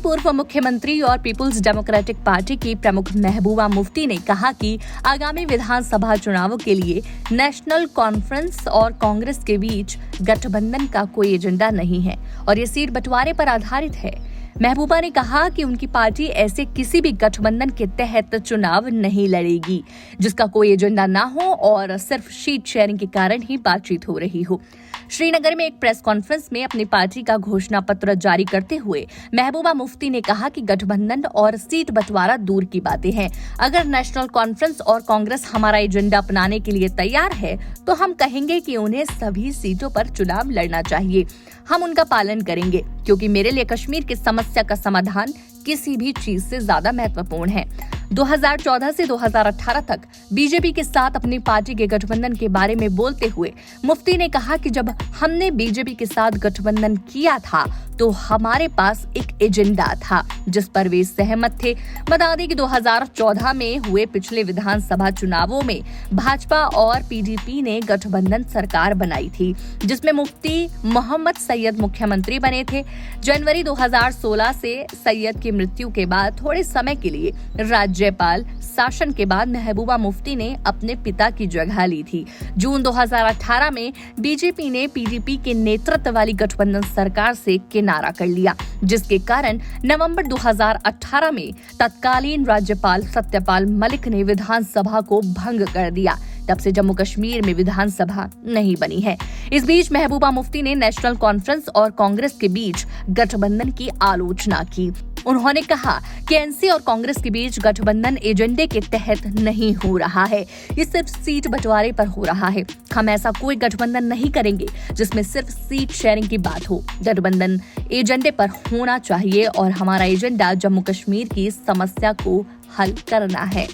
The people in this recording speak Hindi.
पूर्व मुख्यमंत्री और पीपुल्स डेमोक्रेटिक पार्टी की प्रमुख महबूबा मुफ्ती ने कहा कि आगामी विधानसभा चुनावों के लिए नेशनल कॉन्फ्रेंस और कांग्रेस के बीच गठबंधन का कोई एजेंडा नहीं है और ये सीट बंटवारे पर आधारित है। महबूबा ने कहा कि उनकी पार्टी ऐसे किसी भी गठबंधन के तहत चुनाव नहीं लड़ेगी जिसका कोई एजेंडा ना हो और सिर्फ सीट शेयरिंग के कारण ही बातचीत हो रही हो। श्रीनगर में एक प्रेस कॉन्फ्रेंस में अपनी पार्टी का घोषणा पत्र जारी करते हुए महबूबा मुफ्ती ने कहा कि गठबंधन और सीट बंटवारा दूर की बातें हैं। अगर नेशनल कॉन्फ्रेंस और कांग्रेस हमारा एजेंडा अपनाने के लिए तैयार है तो हम कहेंगे कि उन्हें सभी सीटों पर चुनाव लड़ना चाहिए। हम उनका पालन करेंगे क्योंकि मेरे लिए कश्मीर की समस्या का समाधान किसी भी चीज से ज्यादा महत्वपूर्ण है। 2014 से 2018 तक बीजेपी के साथ अपनी पार्टी के गठबंधन के बारे में बोलते हुए मुफ्ती ने कहा कि जब हमने बीजेपी के साथ गठबंधन किया था तो हमारे पास एक एजेंडा था जिस पर वे सहमत थे। बता दें कि 2014 में हुए पिछले विधानसभा चुनावों में भाजपा और पीडीपी ने गठबंधन सरकार बनाई थी जिसमें मुफ्ती मोहम्मद सैयद मुख्यमंत्री बने थे। जनवरी 2016 से सैयद की मृत्यु के बाद थोड़े समय के लिए राज्यपाल शासन के बाद महबूबा मुफ्ती ने अपने पिता की जगह ली थी। जून 2018 में बीजेपी ने पीडीपी के नेतृत्व वाली गठबंधन सरकार से किनारा कर लिया जिसके कारण नवंबर 2018 में तत्कालीन राज्यपाल सत्यपाल मलिक ने विधानसभा को भंग कर दिया। तब से जम्मू कश्मीर में विधानसभा नहीं बनी है। इस बीच महबूबा मुफ्ती ने नेशनल कॉन्फ्रेंस और कांग्रेस के बीच गठबंधन की आलोचना की। उन्होंने कहा कि एनसी और कांग्रेस के बीच गठबंधन एजेंडे के तहत नहीं हो रहा है, ये सिर्फ सीट बंटवारे पर हो रहा है। हम ऐसा कोई गठबंधन नहीं करेंगे जिसमें सिर्फ सीट शेयरिंग की बात हो। गठबंधन एजेंडे पर होना चाहिए और हमारा एजेंडा जम्मू कश्मीर की समस्या को हल करना है।